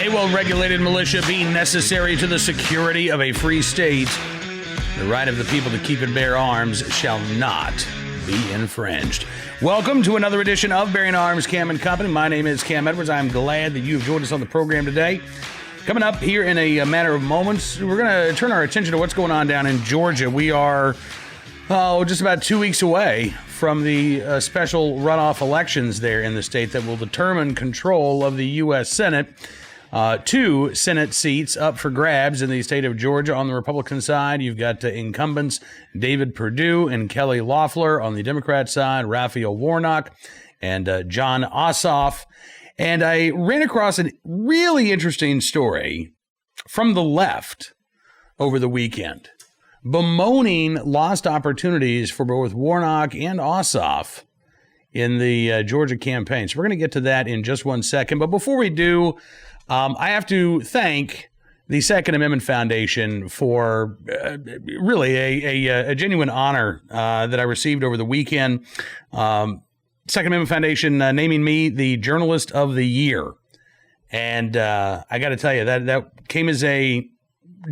A well-regulated militia being necessary to the security of a free state, the right of the people to keep and bear arms shall not be infringed. Welcome to another edition of Bearing Arms, Cam and Company. My name is Cam Edwards. I'm glad that you've joined us on the program today. Coming up here in a matter of moments, we're going to turn our attention to what's going on down in Georgia. We are just about 2 weeks away from the special runoff elections there in the state that will determine control of the U.S. Senate. 2 Senate seats up for grabs in the state of Georgia. On the Republican side, you've got incumbents David Perdue and Kelly Loeffler. On the Democrat side, Raphael Warnock and John Ossoff. And I ran across a really interesting story from the left over the weekend, bemoaning lost opportunities for both Warnock and Ossoff in the Georgia campaign. So we're going to get to that in just one second. But before we do, I have to thank the Second Amendment Foundation for really a genuine honor that I received over the weekend. Second Amendment Foundation naming me the Journalist of the Year. And I got to tell you, that came as a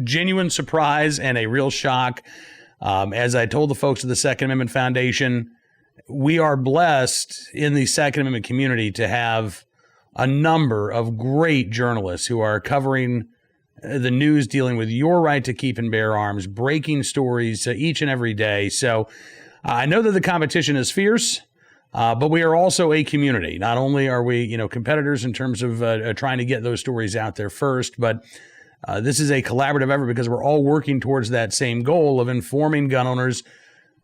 genuine surprise and a real shock. As I told the folks of the Second Amendment Foundation, we are blessed in the Second Amendment community to have a number of great journalists who are covering the news dealing with your right to keep and bear arms, breaking stories each and every day. So I know that the competition is fierce, but we are also a community. Not only are we, competitors in terms of trying to get those stories out there first, but this is a collaborative effort because we're all working towards that same goal of informing gun owners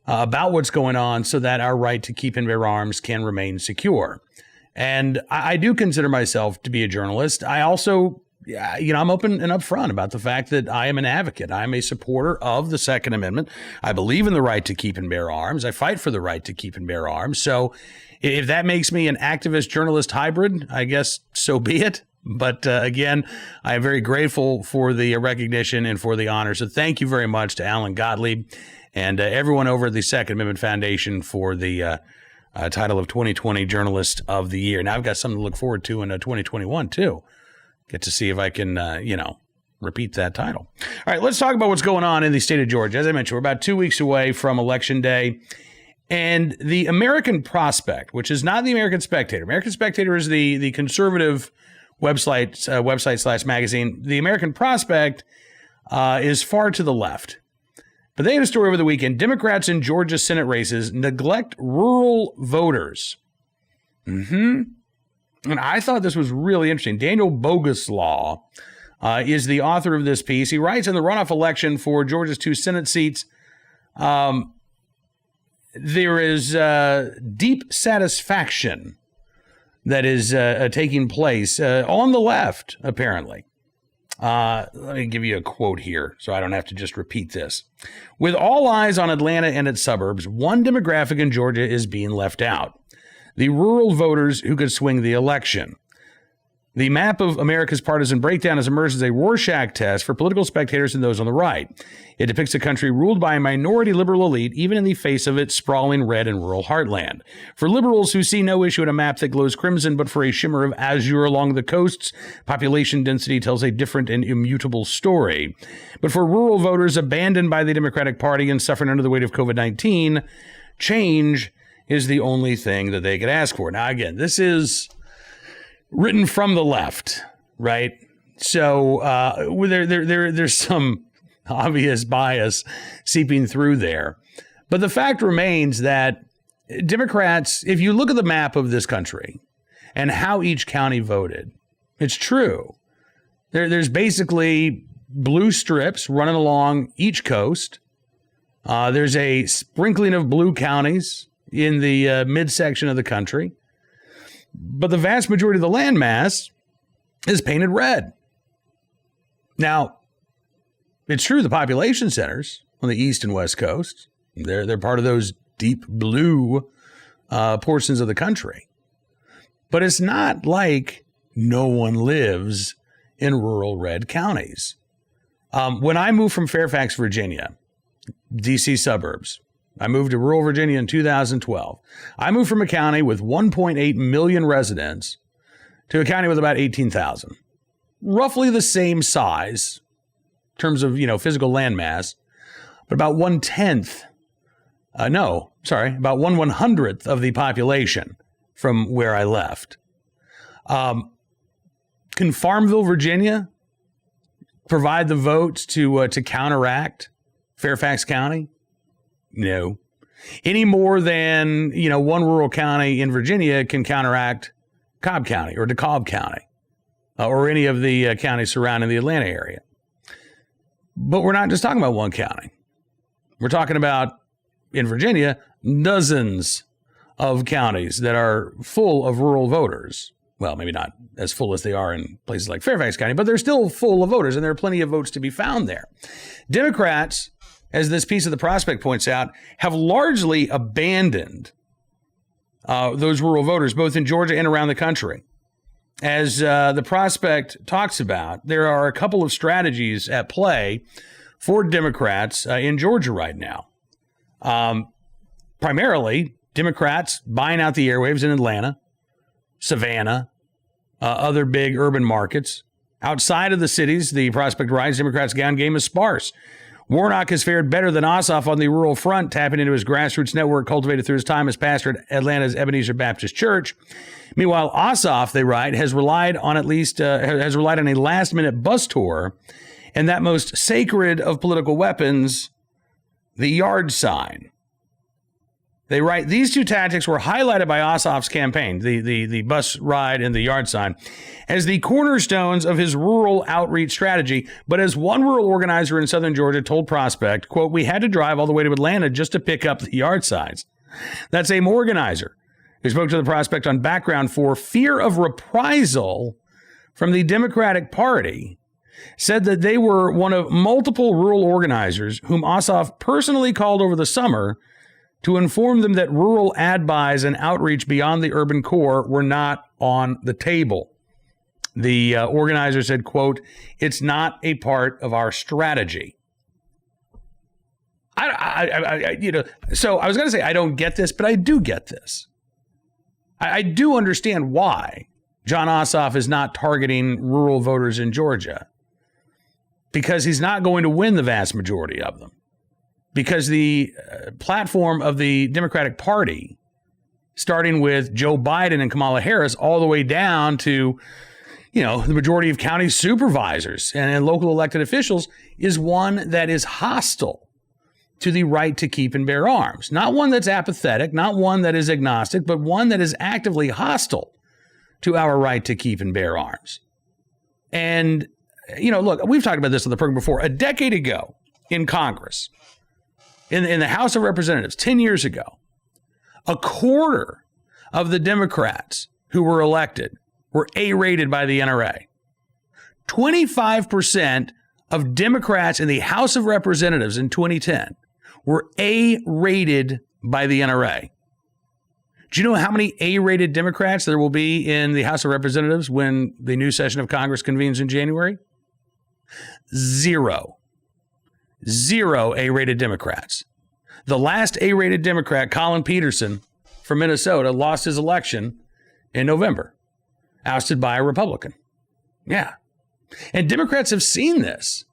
about what's going on so that our right to keep and bear arms can remain secure. And I do consider myself to be a journalist. I also, I'm open and upfront about the fact that I am an advocate. I'm a supporter of the Second Amendment. I believe in the right to keep and bear arms. I fight for the right to keep and bear arms. So if that makes me an activist journalist hybrid, I guess so be it. But again, I am very grateful for the recognition and for the honor. So thank you very much to Alan Gottlieb and everyone over at the Second Amendment Foundation for the title of 2020 Journalist of the Year. Now I've got something to look forward to in 2021 too. Get to see if I can, repeat that title. All right, let's talk about what's going on in the state of Georgia. As I mentioned, we're about 2 weeks away from Election Day. And the American Prospect, which is not the American Spectator. American Spectator is the conservative website / magazine. The American Prospect is far to the left. But they had a story over the weekend. Democrats in Georgia Senate races neglect rural voters. And I thought this was really interesting. Daniel Boguslaw is the author of this piece. He writes, in the runoff election for Georgia's 2 Senate seats, there is deep satisfaction that is taking place on the left, apparently. Let me give you a quote here so I don't have to just repeat this. With all eyes on Atlanta and its suburbs, one demographic in Georgia is being left out: the rural voters who could swing the election. The map of America's partisan breakdown has emerged as a Rorschach test for political spectators and those on the right. It depicts a country ruled by a minority liberal elite, even in the face of its sprawling red and rural heartland. For liberals who see no issue in a map that glows crimson, but for a shimmer of azure along the coasts, population density tells a different and immutable story. But for rural voters abandoned by the Democratic Party and suffering under the weight of COVID-19, change is the only thing that they could ask for. Now, again, this is written from the left, right? So there's some obvious bias seeping through there. But the fact remains that Democrats, if you look at the map of this country and how each county voted, it's true. There's basically blue strips running along each coast. There's a sprinkling of blue counties in the midsection of the country. But the vast majority of the landmass is painted red. Now, it's true the population centers on the east and west coast, they're part of those deep blue portions of the country. But it's not like no one lives in rural red counties. When I moved from Fairfax, Virginia, D.C. suburbs, I moved to rural Virginia in 2012. I moved from a county with 1.8 million residents to a county with about 18,000. roughly the same size in terms of, physical landmass, but about about 1/100th of the population from where I left. Can Farmville, Virginia provide the votes to counteract Fairfax County? No. Any more than, one rural county in Virginia can counteract Cobb County or DeKalb County or any of the counties surrounding the Atlanta area. But we're not just talking about one county. We're talking about, in Virginia, dozens of counties that are full of rural voters. Well, maybe not as full as they are in places like Fairfax County, but they're still full of voters, and there are plenty of votes to be found there. Democrats, as this piece of the Prospect points out, have largely abandoned those rural voters, both in Georgia and around the country. As the Prospect talks about, there are a couple of strategies at play for Democrats in Georgia right now. Primarily, Democrats buying out the airwaves in Atlanta, Savannah, other big urban markets. Outside of the cities, the Prospect writes, Democrats' ground game is sparse. Warnock has fared better than Ossoff on the rural front, tapping into his grassroots network cultivated through his time as pastor at Atlanta's Ebenezer Baptist Church. Meanwhile, Ossoff, they write, has relied on a last-minute bus tour and that most sacred of political weapons, the yard sign. They write, these two tactics were highlighted by Ossoff's campaign, the bus ride and the yard sign, as the cornerstones of his rural outreach strategy. But as one rural organizer in southern Georgia told Prospect, quote, we had to drive all the way to Atlanta just to pick up the yard signs. That same organizer who spoke to the Prospect on background for fear of reprisal from the Democratic Party said that they were one of multiple rural organizers whom Ossoff personally called over the summer to inform them that rural ad buys and outreach beyond the urban core were not on the table. The organizer said, quote, it's not a part of our strategy. So I was going to say I don't get this, but I do get this. I do understand why John Ossoff is not targeting rural voters in Georgia, because he's not going to win the vast majority of them. Because the platform of the Democratic Party, starting with Joe Biden and Kamala Harris, all the way down to, the majority of county supervisors and local elected officials, is one that is hostile to the right to keep and bear arms. Not one that's apathetic, not one that is agnostic, but one that is actively hostile to our right to keep and bear arms. And, look, we've talked about this on the program before. A decade ago in Congress, in the House of Representatives, 10 years ago, a quarter of the Democrats who were elected were A-rated by the NRA. 25% of Democrats in the House of Representatives in 2010 were A-rated by the NRA. Do you know how many A-rated Democrats there will be in the House of Representatives when the new session of Congress convenes in January? Zero A-rated Democrats. The last A-rated Democrat, Colin Peterson from Minnesota, lost his election in November, ousted by a Republican. Yeah. And Democrats have seen this.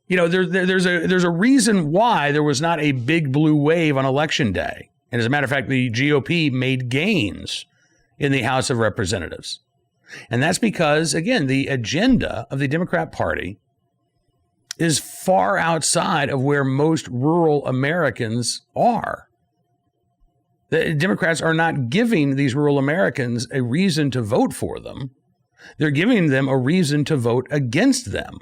There's a reason why there was not a big blue wave on Election Day. And as a matter of fact, the GOP made gains in the House of Representatives. And that's because, again, the agenda of the Democrat Party is far outside of where most rural Americans are. The Democrats are not giving these rural Americans a reason to vote for them. They're giving them a reason to vote against them.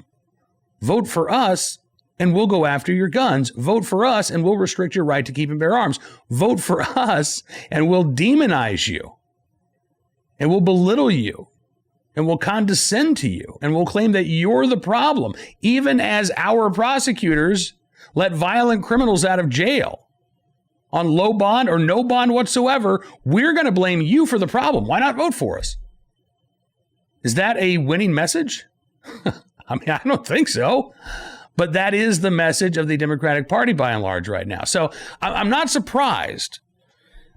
Vote for us and we'll go after your guns. Vote for us and we'll restrict your right to keep and bear arms. Vote for us and we'll demonize you. And we'll belittle you. And we'll condescend to you. And we'll claim that you're the problem. Even as our prosecutors let violent criminals out of jail on low bond or no bond whatsoever, we're going to blame you for the problem. Why not vote for us? Is that a winning message? I mean, I don't think so. But that is the message of the Democratic Party by and large right now. So I'm not surprised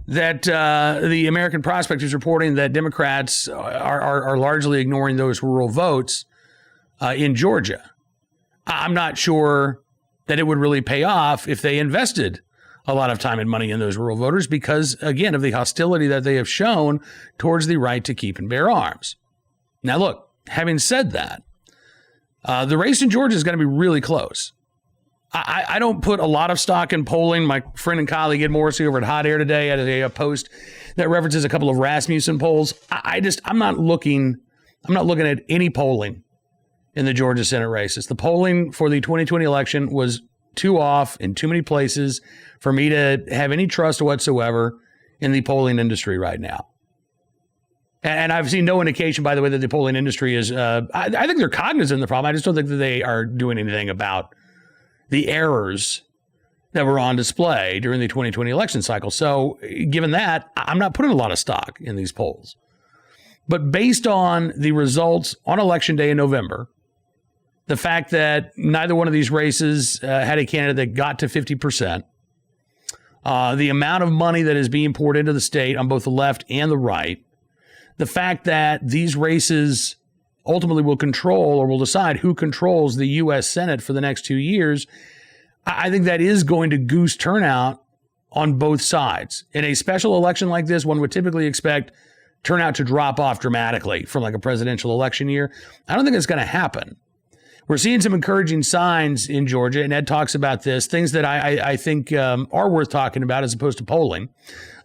that the American Prospect is reporting that Democrats are largely ignoring those rural votes in Georgia. I'm not sure that it would really pay off if they invested a lot of time and money in those rural voters because, again, of the hostility that they have shown towards the right to keep and bear arms. Now, look, having said that, the race in Georgia is going to be really close. I don't put a lot of stock in polling. My friend and colleague Ed Morrissey over at Hot Air today had a post that references a couple of Rasmussen polls. I'm not looking at any polling in the Georgia Senate races. The polling for the 2020 election was too off in too many places for me to have any trust whatsoever in the polling industry right now. And I've seen no indication, by the way, that the polling industry is, I think they're cognizant of the problem. I just don't think that they are doing anything about the errors that were on display during the 2020 election cycle. So given that, I'm not putting a lot of stock in these polls. But based on the results on Election Day in November, the fact that neither one of these races had a candidate that got to 50%, the amount of money that is being poured into the state on both the left and the right, the fact that these races ultimately will control or will decide who controls the U.S. Senate for the next 2 years, I think that is going to goose turnout on both sides. In a special election like this, one would typically expect turnout to drop off dramatically from like a presidential election year. I don't think it's going to happen. We're seeing some encouraging signs in Georgia, and Ed talks about this, things that I think are worth talking about as opposed to polling.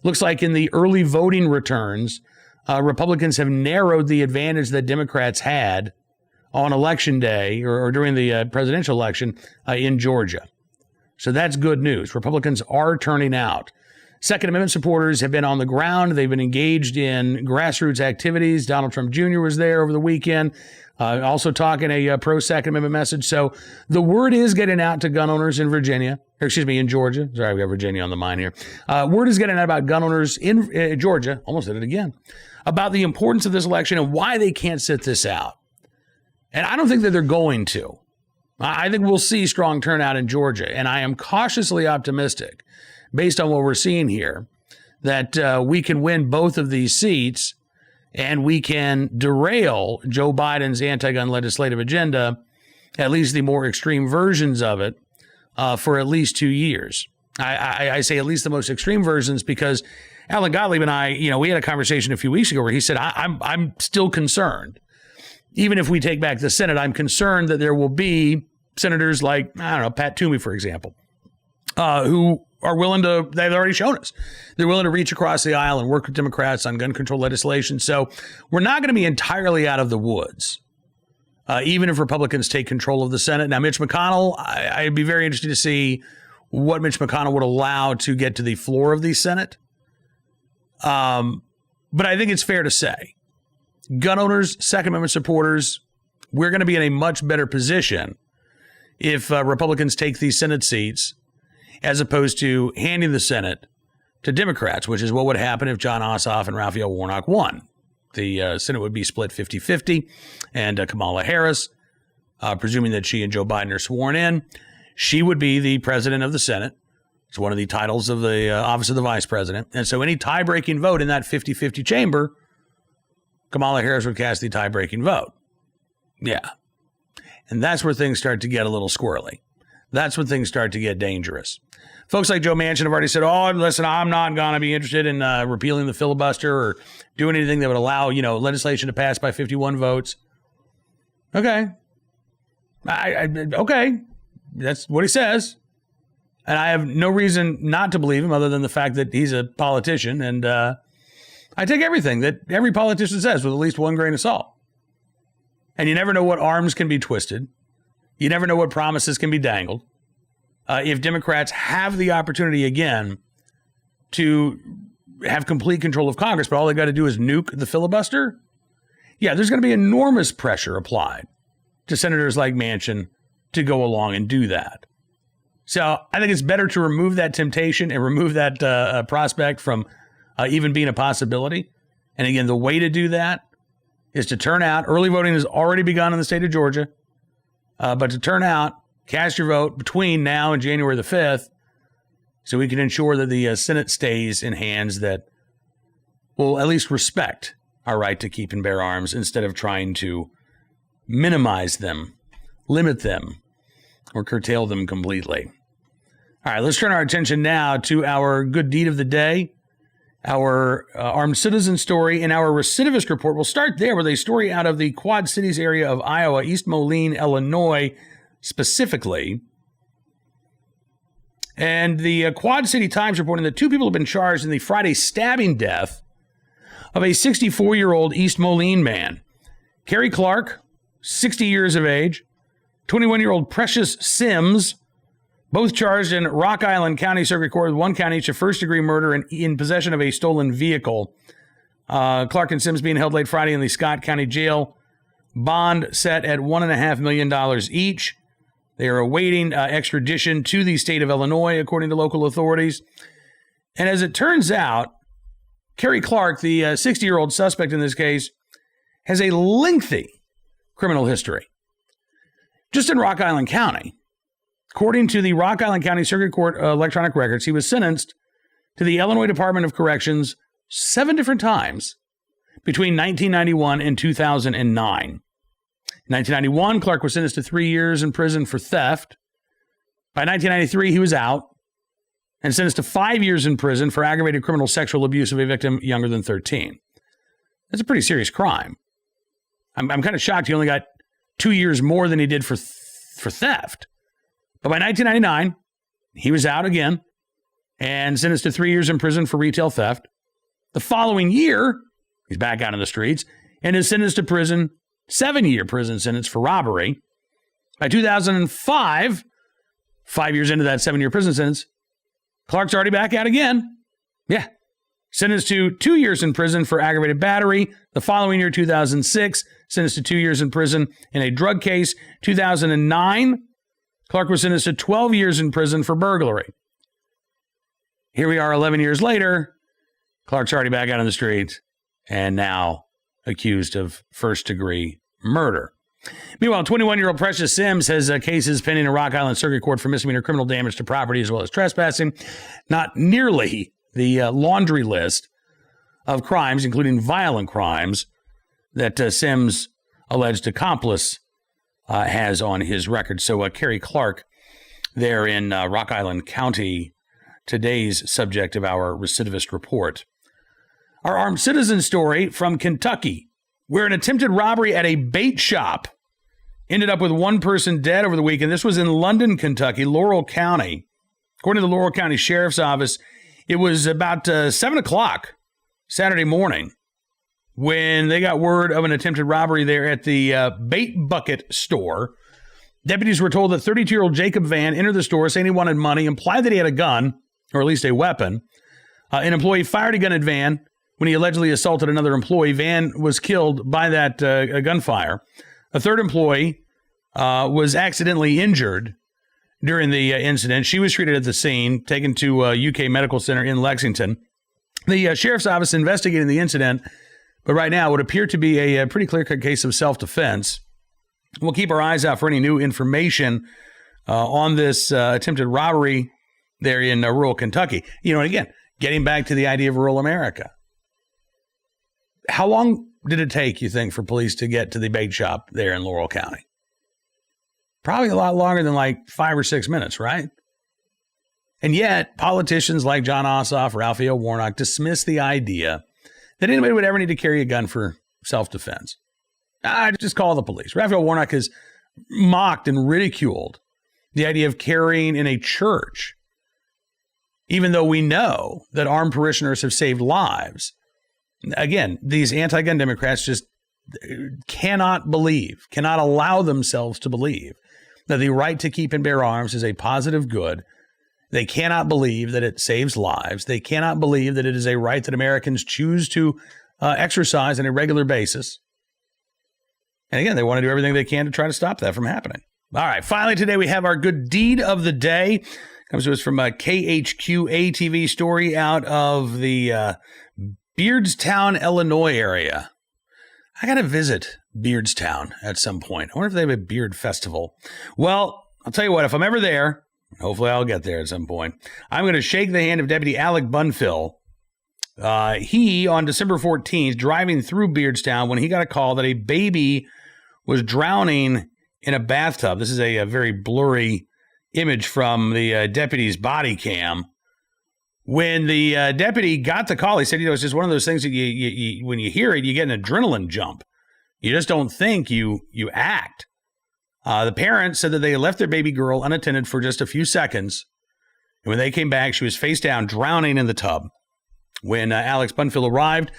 Looks like in the early voting returns, Republicans have narrowed the advantage that Democrats had on Election Day or during the presidential election in Georgia. So that's good news. Republicans are turning out. Second Amendment supporters have been on the ground. They've been engaged in grassroots activities. Donald Trump Jr. was there over the weekend, also talking a pro-Second Amendment message. So the word is getting out to gun owners in in Georgia. Sorry, we got Virginia on the mind here. Word is getting out about gun owners in Georgia, almost did it again, about the importance of this election and why they can't sit this out. And I don't think that they're going to. I think we'll see strong turnout in Georgia, and I am cautiously optimistic, based on what we're seeing here, that we can win both of these seats and we can derail Joe Biden's anti-gun legislative agenda, at least the more extreme versions of it, for at least 2 years. I say at least the most extreme versions because Alan Gottlieb and I, we had a conversation a few weeks ago where he said, I'm still concerned. Even if we take back the Senate, I'm concerned that there will be senators like, Pat Toomey, for example, who are willing to, they've already shown us, they're willing to reach across the aisle and work with Democrats on gun control legislation. So we're not going to be entirely out of the woods, even if Republicans take control of the Senate. Now, Mitch McConnell, I'd be very interested to see what Mitch McConnell would allow to get to the floor of the Senate. But I think it's fair to say, gun owners, Second Amendment supporters, we're going to be in a much better position if Republicans take these Senate seats as opposed to handing the Senate to Democrats, which is what would happen if John Ossoff and Raphael Warnock won. The Senate would be split 50-50, and Kamala Harris, presuming that she and Joe Biden are sworn in, she would be the president of the Senate. It's one of the titles of the office of the vice president. And so any tie-breaking vote in that 50-50 chamber, Kamala Harris would cast the tie-breaking vote. Yeah. And that's where things start to get a little squirrely. That's when things start to get dangerous. Folks like Joe Manchin have already said, listen, I'm not going to be interested in repealing the filibuster or doing anything that would allow, legislation to pass by 51 votes. Okay. Okay. That's what he says. And I have no reason not to believe him other than the fact that he's a politician. And I take everything that every politician says with at least one grain of salt. And you never know what arms can be twisted. You never know what promises can be dangled. If Democrats have the opportunity again to have complete control of Congress, but all they got to do is nuke the filibuster, there's going to be enormous pressure applied to senators like Manchin to go along and do that. So I think it's better to remove that temptation and remove that prospect from even being a possibility. And again, the way to do that is to turn out. Early voting has already begun in the state of Georgia. But to turn out, cast your vote between now and January the 5th so we can ensure that the Senate stays in hands that will at least respect our right to keep and bear arms instead of trying to minimize them, limit them, or curtail them completely. All right, let's turn our attention now to our good deed of the day, our armed citizen story, and our recidivist report. We'll start there with a story out of the Quad Cities area of Iowa, East Moline, Illinois, specifically. And the Quad City Times reporting that 2 people have been charged in the Friday stabbing death of a 64-year-old East Moline man. Kerry Clark, 60 years of age, 21-year-old Precious Sims, both charged in Rock Island County Circuit Court with 1 count each of first-degree murder and in possession of a stolen vehicle. Clark and Sims being held late Friday in the Scott County Jail. Bond set at $1.5 million each. They are awaiting extradition to the state of Illinois, according to local authorities. And as it turns out, Kerry Clark, the 60-year-old suspect in this case, has a lengthy criminal history. Just in Rock Island County, according to the Rock Island County Circuit Court electronic records, he was sentenced to the Illinois Department of Corrections 7 different times between 1991 and 2009. In 1991, Clark was sentenced to 3 years in prison for theft. By 1993, he was out and sentenced to 5 years in prison for aggravated criminal sexual abuse of a victim younger than 13. That's a pretty serious crime. I'm kind of shocked he only got 2 years more than he did for theft. But by 1999, he was out again and sentenced to 3 years in prison for retail theft. The following year, he's back out in the streets and is sentenced to prison, 7-year prison sentence for robbery. By 2005, 5 years into that 7-year prison sentence, Clark's already back out again. Yeah. Sentenced to 2 years in prison for aggravated battery. The following year, 2006, sentenced to 2 years in prison in a drug case. 2009, Clark was sentenced to 12 years in prison for burglary. Here we are 11 years later. Clark's already back out on the streets and now accused of first-degree murder. Meanwhile, 21-year-old Precious Sims has cases pending in Rock Island Circuit Court for misdemeanor criminal damage to property as well as trespassing. Not nearly the laundry list of crimes, including violent crimes, that Sims' alleged accomplice has on his record. So Kerry Clark there in Rock Island County, today's subject of our recidivist report. Our armed citizen story from Kentucky, where an attempted robbery at a bait shop ended up with 1 person dead over the weekend. This was in London, Kentucky, Laurel County. According to the Laurel County Sheriff's Office, it was about 7 o'clock Saturday morning when they got word of an attempted robbery there at the Bait Bucket store. Deputies were told that 32-year-old Jacob Van entered the store saying he wanted money, implied that he had a gun, or at least a weapon. An employee fired a gun at Van. When he allegedly assaulted another employee, Van was killed by that gunfire. A third employee was accidentally injured during the incident. She was treated at the scene, taken to UK Medical Center in Lexington. The sheriff's office investigating the incident, but right now it would appear to be a pretty clear-cut case of self-defense. We'll keep our eyes out for any new information on this attempted robbery there in rural Kentucky. You know, again, getting back to the idea of rural America. How long did it take, you think, for police to get to the bait shop there in Laurel County? Probably a lot longer than like 5 or 6 minutes, right? And yet, politicians like John Ossoff, Raphael, Warnock dismiss the idea that anybody would ever need to carry a gun for self-defense. Just call the police. Raphael Warnock has mocked and ridiculed the idea of carrying in a church, even though we know that armed parishioners have saved lives. Again, these anti-gun Democrats just cannot allow themselves to believe that the right to keep and bear arms is a positive good. They cannot believe that it saves lives. They cannot believe that it is a right that Americans choose to exercise on a regular basis. And again, they want to do everything they can to try to stop that from happening. All right, finally today we have our good deed of the day. Comes to us from a KHQA TV story out of the Beardstown, Illinois area. I got to visit Beardstown at some point. I wonder if they have a beard festival. Well, I'll tell you what, if I'm ever there, hopefully I'll get there at some point, I'm going to shake the hand of Deputy Alec Bunfill. He, on December 14th, driving through Beardstown when he got a call that a baby was drowning in a bathtub. This is a very blurry image from the deputy's body cam. When the deputy got the call, he said, it's just one of those things that you when you hear it, you get an adrenaline jump. You just don't think, you act. The parents said that they left their baby girl unattended for just a few seconds. And when they came back, she was face down, drowning in the tub. When Alex Bunfield arrived,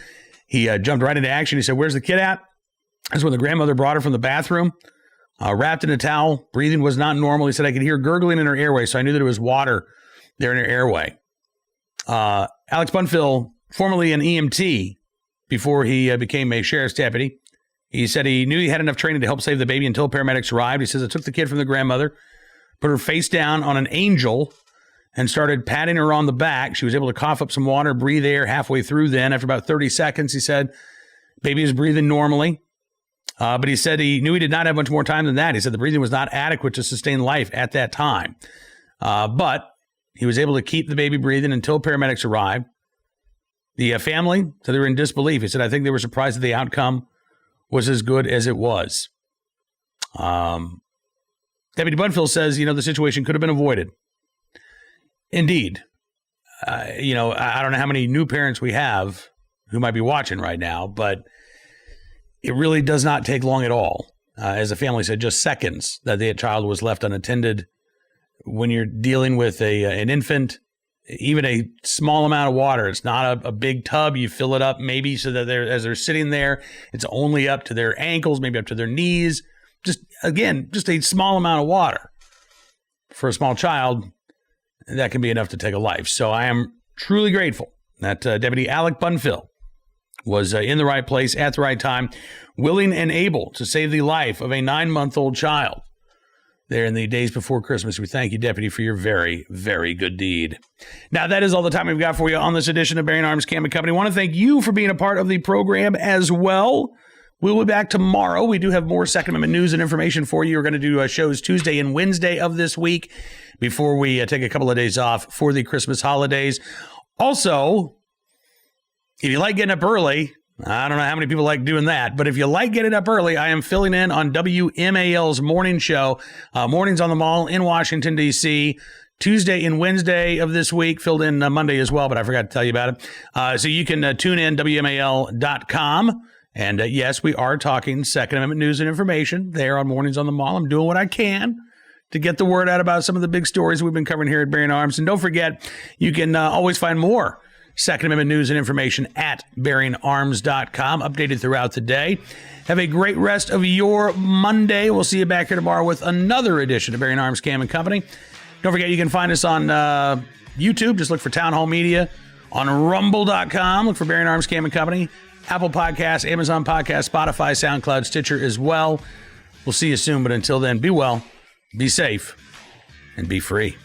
he jumped right into action. He said, "Where's the kid at?" That's when the grandmother brought her from the bathroom, wrapped in a towel. Breathing was not normal. He said, "I could hear gurgling in her airway, so I knew that it was water there in her airway." Alex Bunfield, formerly an EMT before he became a sheriff's deputy, he said he knew he had enough training to help save the baby until paramedics arrived. He says, "I took the kid from the grandmother, put her face down on an angel, and started patting her on the back. She was able to cough up some water, breathe air halfway through then. After about 30 seconds, he said, baby was breathing normally. But he said he knew he did not have much more time than that. He said the breathing was not adequate to sustain life at that time. But he was able to keep the baby breathing until paramedics arrived. The family said they were in disbelief. He said, I think they were surprised that the outcome was as good as it was. Deputy Bunfield says, the situation could have been avoided. Indeed. I don't know how many new parents we have who might be watching right now, but it really does not take long at all. As the family said, just seconds that the child was left unattended. When you're dealing with an infant, even a small amount of water, it's not a big tub. You fill it up maybe so that as they're sitting there, it's only up to their ankles, maybe up to their knees. Just a small amount of water. For a small child, that can be enough to take a life. So I am truly grateful that Deputy Alec Bunfield was in the right place at the right time, willing and able to save the life of a 9-month-old child there in the days before Christmas. We thank you, Deputy, for your very, very good deed. Now, that is all the time we've got for you on this edition of Bearing Arms Cam & Company. I want to thank you for being a part of the program as well. We'll be back tomorrow. We do have more Second Amendment news and information for you. We're going to do shows Tuesday and Wednesday of this week before we take a couple of days off for the Christmas holidays. Also, if you like getting up early, I don't know how many people like doing that, but if you like getting up early, I am filling in on WMAL's morning show, Mornings on the Mall in Washington, D.C., Tuesday and Wednesday of this week, filled in Monday as well, but I forgot to tell you about it. So you can tune in, WMAL.com. And yes, we are talking Second Amendment news and information there on Mornings on the Mall. I'm doing what I can to get the word out about some of the big stories we've been covering here at Bearing Arms. And don't forget, you can always find more Second Amendment news and information at bearingarms.com, updated throughout the day. Have a great rest of your Monday. We'll see you back here tomorrow with another edition of Bearing Arms Cam & Company. Don't forget, you can find us on YouTube. Just look for Town Hall Media. On rumble.com, look for Bearing Arms Cam & Company. Apple Podcasts, Amazon Podcasts, Spotify, SoundCloud, Stitcher as well. We'll see you soon, but until then, be well, be safe, and be free.